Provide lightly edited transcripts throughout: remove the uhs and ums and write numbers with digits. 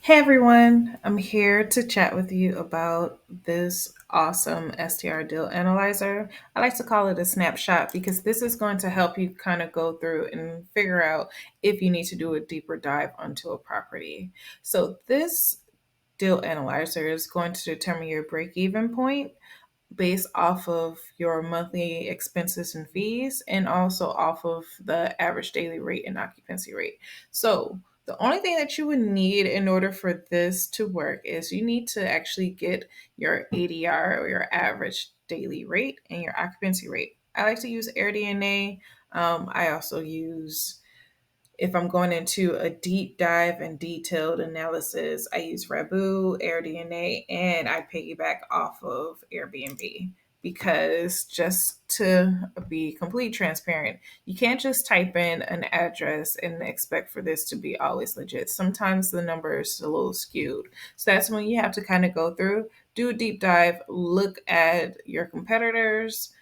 Hey everyone, I'm here to chat with you about this awesome STR deal analyzer. I like to call it a snapshot because this is going to help you kind of go through and figure out if you need to do a deeper dive onto a property. So, this deal analyzer is going to determine your break even point based off of your monthly expenses and fees and also off of the average daily rate and occupancy rate. So, the only thing that you would need in order for this to work is you need to actually get your ADR or your average daily rate and your occupancy rate. I like to use AirDNA. I also use if I'm going into a deep dive and detailed analysis, I use Rabu, AirDNA, and I piggyback off of Airbnb because just to be complete transparent, you can't just type in an address and expect for this to be always legit. Sometimes the number is a little skewed. So that's when you have to kind of go through, do a deep dive, look at your competitors,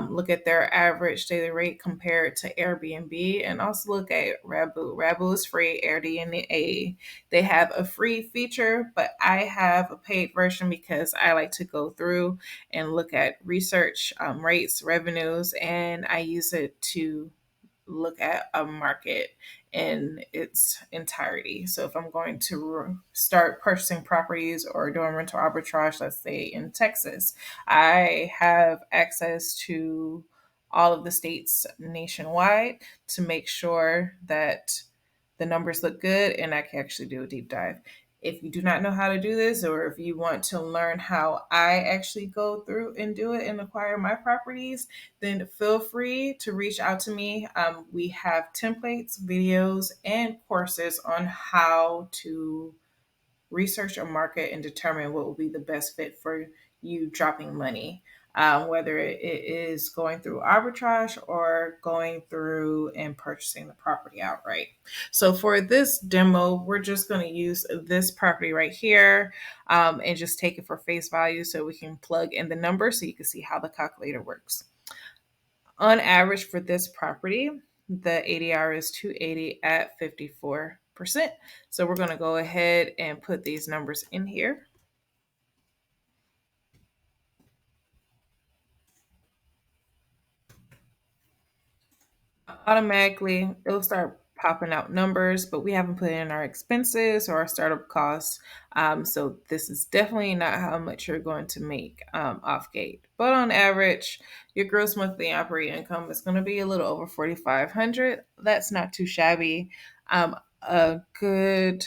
look at their average daily rate compared to Airbnb, and also look at Rabu. Rabu is free, Airbnb. They have a free feature, but I have a paid version because I like to go through and look at research rates, revenues, and I use it to look at a market in its entirety. So if I'm going to start purchasing properties or doing rental arbitrage, let's say in Texas, I have access to all of the states nationwide to make sure that the numbers look good and I can actually do a deep dive. If you do not know how to do this, or if you want to learn how I actually go through and do it and acquire my properties, then feel free to reach out to me. We have templates, videos, and courses on how to research a market and determine what will be the best fit for you dropping money, whether it is going through arbitrage or going through and purchasing the property outright. So for this demo, we're just going to use this property right here and just take it for face value so we can plug in the number so you can see how the calculator works. On average for this property, the ADR is 280 at 54%. So we're going to go ahead and put these numbers in here. Automatically, it'll start popping out numbers, but we haven't put in our expenses or our startup costs. So this is definitely not how much you're going to make off gate. But on average, your gross monthly operating income is going to be a little over 4,500. That's not too shabby. A good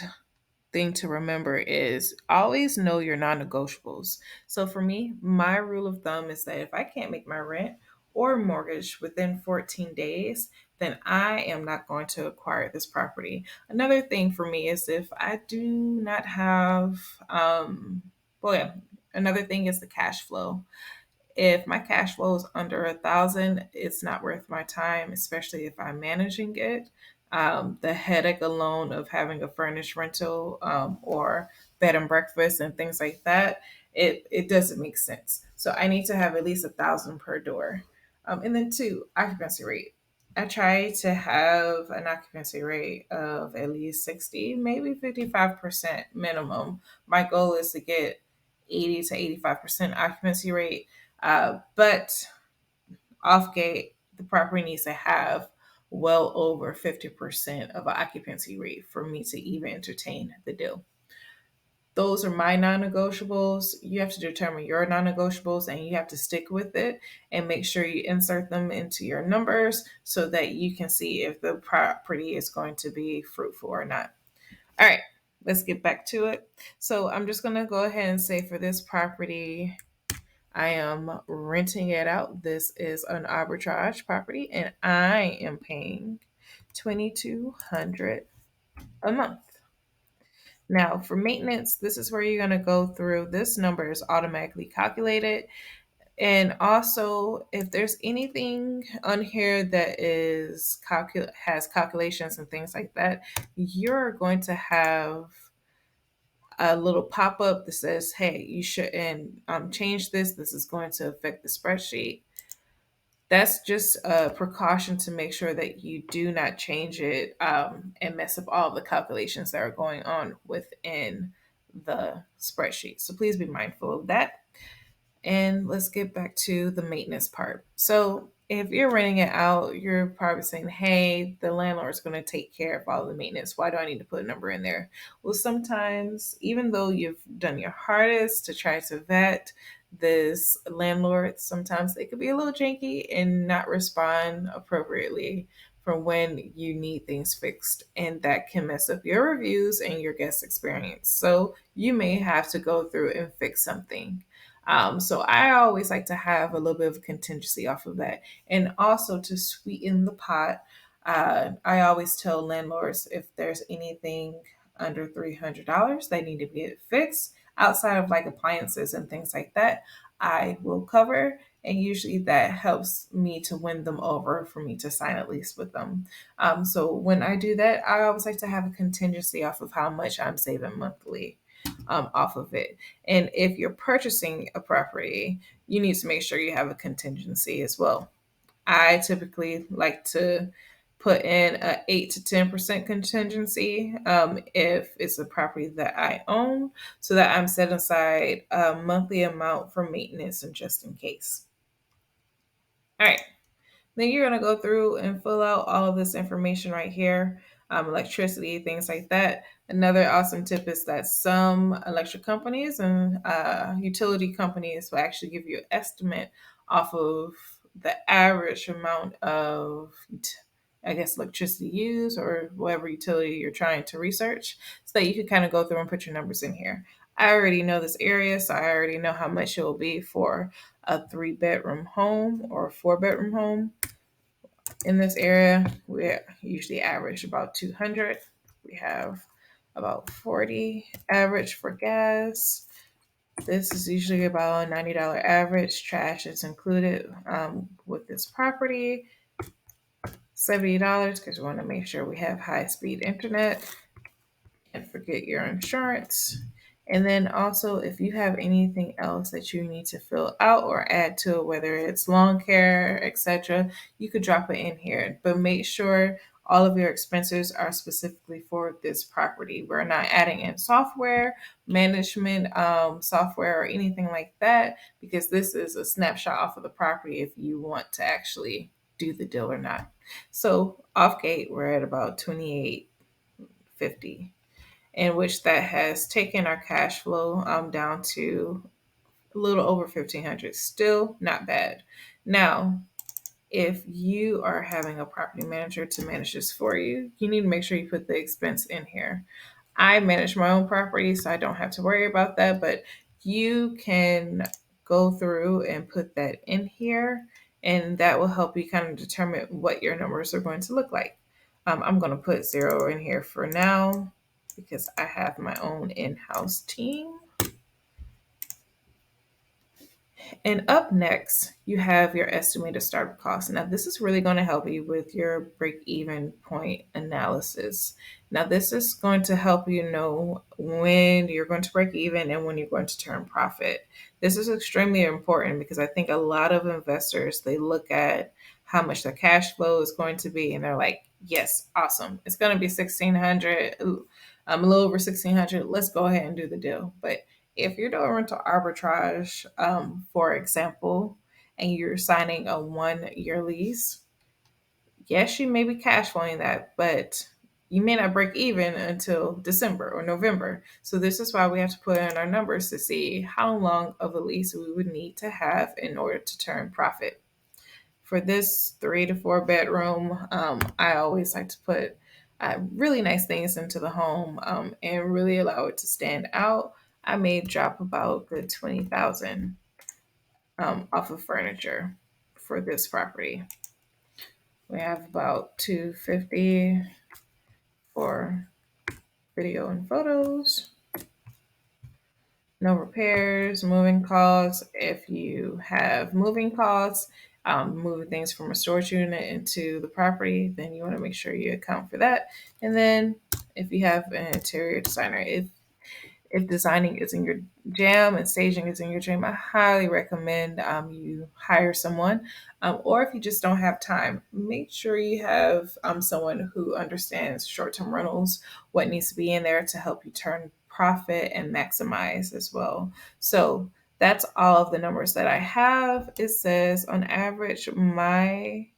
thing to remember is always know your non-negotiables. So for me, my rule of thumb is that if I can't make my rent or mortgage within 14 days, then I am not going to acquire this property. Another thing for me is if I do not have, well, yeah, another thing is the cash flow. If my cash flow is under 1,000, it's not worth my time, especially if I'm managing it. The headache alone of having a furnished rental or bed and breakfast and things like that, it doesn't make sense. So I need to have at least 1,000 per door. And then two, occupancy rate. I try to have an occupancy rate of at least 60, maybe 55% minimum. My goal is to get 80 to 85% occupancy rate, but off gate, the property needs to have well over 50% of an occupancy rate for me to even entertain the deal. Those are my non negotiables. You have to determine your non negotiables and you have to stick with it and make sure you insert them into your numbers so that you can see if the property is going to be fruitful or not. All right, let's get back to it. So I'm just going to go ahead and say for this property, I am renting it out. This is an arbitrage property, and I am paying 2,200 a month. Now, for maintenance, this is where you're going to go through. This number is automatically calculated. And also, if there's anything on here that is has calculations and things like that, you're going to have a little pop up that says, "Hey, you shouldn't change this. This is going to affect the spreadsheet." That's just a precaution to make sure that you do not change it and mess up all of the calculations that are going on within the spreadsheet. So please be mindful of that. And let's get back to the maintenance part. So, if you're renting it out, you're probably saying, hey, the landlord's going to take care of all the maintenance. Why do I need to put a number in there? Well, sometimes, even though you've done your hardest to try to vet this landlord, sometimes they could be a little janky and not respond appropriately for when you need things fixed. And that can mess up your reviews and your guest experience. So, you may have to go through and fix something. So I always like to have a little bit of contingency off of that. And also to sweeten the pot, I always tell landlords if there's anything under $300 they need to get fixed outside of like appliances and things like that, I will cover. And usually that helps me to win them over for me to sign a lease with them. So when I do that, I always like to have a contingency off of how much I'm saving monthly off of it. And if you're purchasing a property, you need to make sure you have a contingency as well. I typically like to put in a 8 to 10% contingency if it's a property that I own, so that I'm setting aside a monthly amount for maintenance and just in case. All right. Then you're going to go through and fill out all of this information right here, electricity, things like that. Another awesome tip is that some electric companies and utility companies will actually give you an estimate off of the average amount of, I guess, electricity used or whatever utility you're trying to research, so that you can kind of go through and put your numbers in here. I already know this area, so I already know how much it will be for a 3 bedroom home or a 4 bedroom home. In this area, we usually average about 200. We have about 40 average for gas. This is usually about a $90 average. Trash is included with this property. $70 because we want to make sure we have high speed internet. And forget your insurance. And then also, if you have anything else that you need to fill out or add to it, whether it's lawn care, etc., you could drop it in here. But make sure all of your expenses are specifically for this property. We're not adding in software, management software, or anything like that, because this is a snapshot off of the property if you want to actually do the deal or not. So off gate, we're at about 28.50, in which that has taken our cash flow down to a little over 1,500. Still not bad. Now, if you are having a property manager to manage this for you, you need to make sure you put the expense in here. I manage my own property, so I don't have to worry about that, but you can go through and put that in here, and that will help you kind of determine what your numbers are going to look like. I'm going to put 0 in here for now because I have my own in-house team. And up next, you have your estimated startup cost. Now, this is really going to help you with your break-even point analysis. Now, this is going to help you know when you're going to break even and when you're going to turn profit. This is extremely important because I think a lot of investors, they look at how much their cash flow is going to be and they're like, yes, awesome. It's going to be 1,600. I'm a little over 1,600. Let's go ahead and do the deal. But if you're doing rental arbitrage, for example, and you're signing a 1 year lease, yes, you may be cash flowing that, but you may not break even until December or November. So this is why we have to put in our numbers to see how long of a lease we would need to have in order to turn profit. For this 3 to 4 bedroom, I always like to put really nice things into the home and really allow it to stand out. I may drop about good 20,000 off of furniture for this property. We have about 250 for video and photos. No repairs, moving costs. If you have moving costs, moving things from a storage unit into the property, then you want to make sure you account for that. And then if you have an interior designer, If designing is in your jam and staging is in your dream, I highly recommend you hire someone. Or if you just don't have time, make sure you have someone who understands short term rentals, what needs to be in there to help you turn profit and maximize as well. So that's all of the numbers that I have. It says on average, my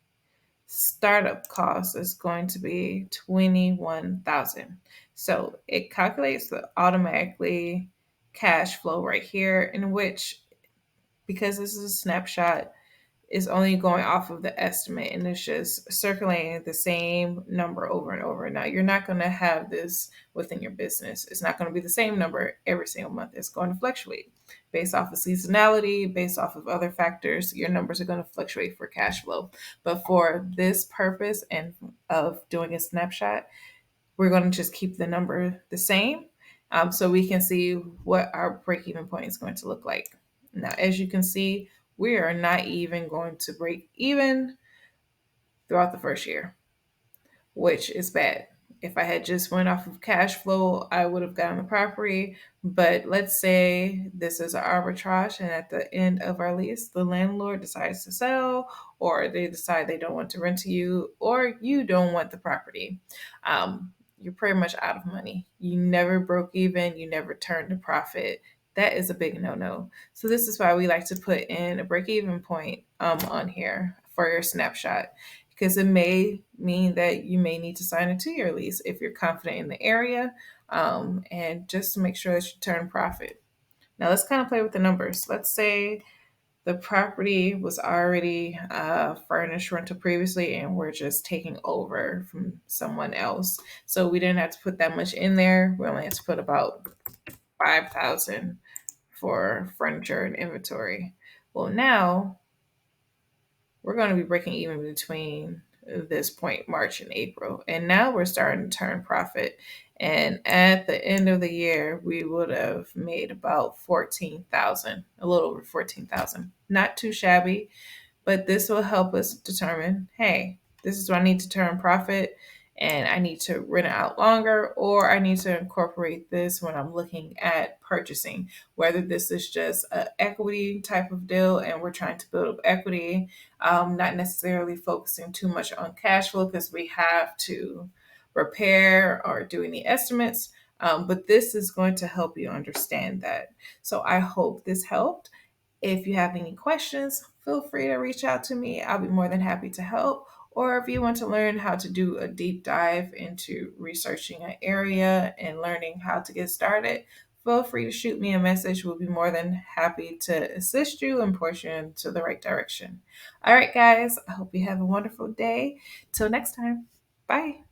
startup cost is going to be 21,000. So it calculates the automatically cash flow right here, in which, because this is a snapshot, is only going off of the estimate and it's just circulating the same number over and over. Now, you're not going to have this within your business. It's not going to be the same number every single month. It's going to fluctuate based off of seasonality, based off of other factors. Your numbers are going to fluctuate for cash flow. But for this purpose and of doing a snapshot, we're going to just keep the number the same, so we can see what our break even point is going to look like. Now, as you can see, we are not even going to break even throughout the first year, which is bad. If I had just went off of cash flow, I would have gotten the property. But let's say this is an arbitrage, and at the end of our lease, the landlord decides to sell, or they decide they don't want to rent to you, or you don't want the property. You're pretty much out of money. You never broke even, you never turned a profit. That is a big no no. So, this is why we like to put in a break even point on here for your snapshot, because it may mean that you may need to sign a 2 year lease if you're confident in the area, and just to make sure that you turn profit. Now, let's kind of play with the numbers. Let's say the property was already furnished rental previously and we're just taking over from someone else. So we didn't have to put that much in there. We only had to put about 5,000 for furniture and inventory. Well, now we're going to be breaking even between this point, March and April. And now we're starting to turn profit. And at the end of the year, we would have made about 14,000, a little over 14,000. Not too shabby, but this will help us determine, hey, this is what I need to turn profit, and I need to rent it out longer, or I need to incorporate this when I'm looking at purchasing, whether this is just an equity type of deal and we're trying to build up equity, not necessarily focusing too much on cash flow because we have to repair or do any estimates. But this is going to help you understand that. So I hope this helped. If you have any questions, feel free to reach out to me. I'll be more than happy to help. Or if you want to learn how to do a deep dive into researching an area and learning how to get started, feel free to shoot me a message. We'll be more than happy to assist you and push you into the right direction. All right, guys, I hope you have a wonderful day. Till next time, bye.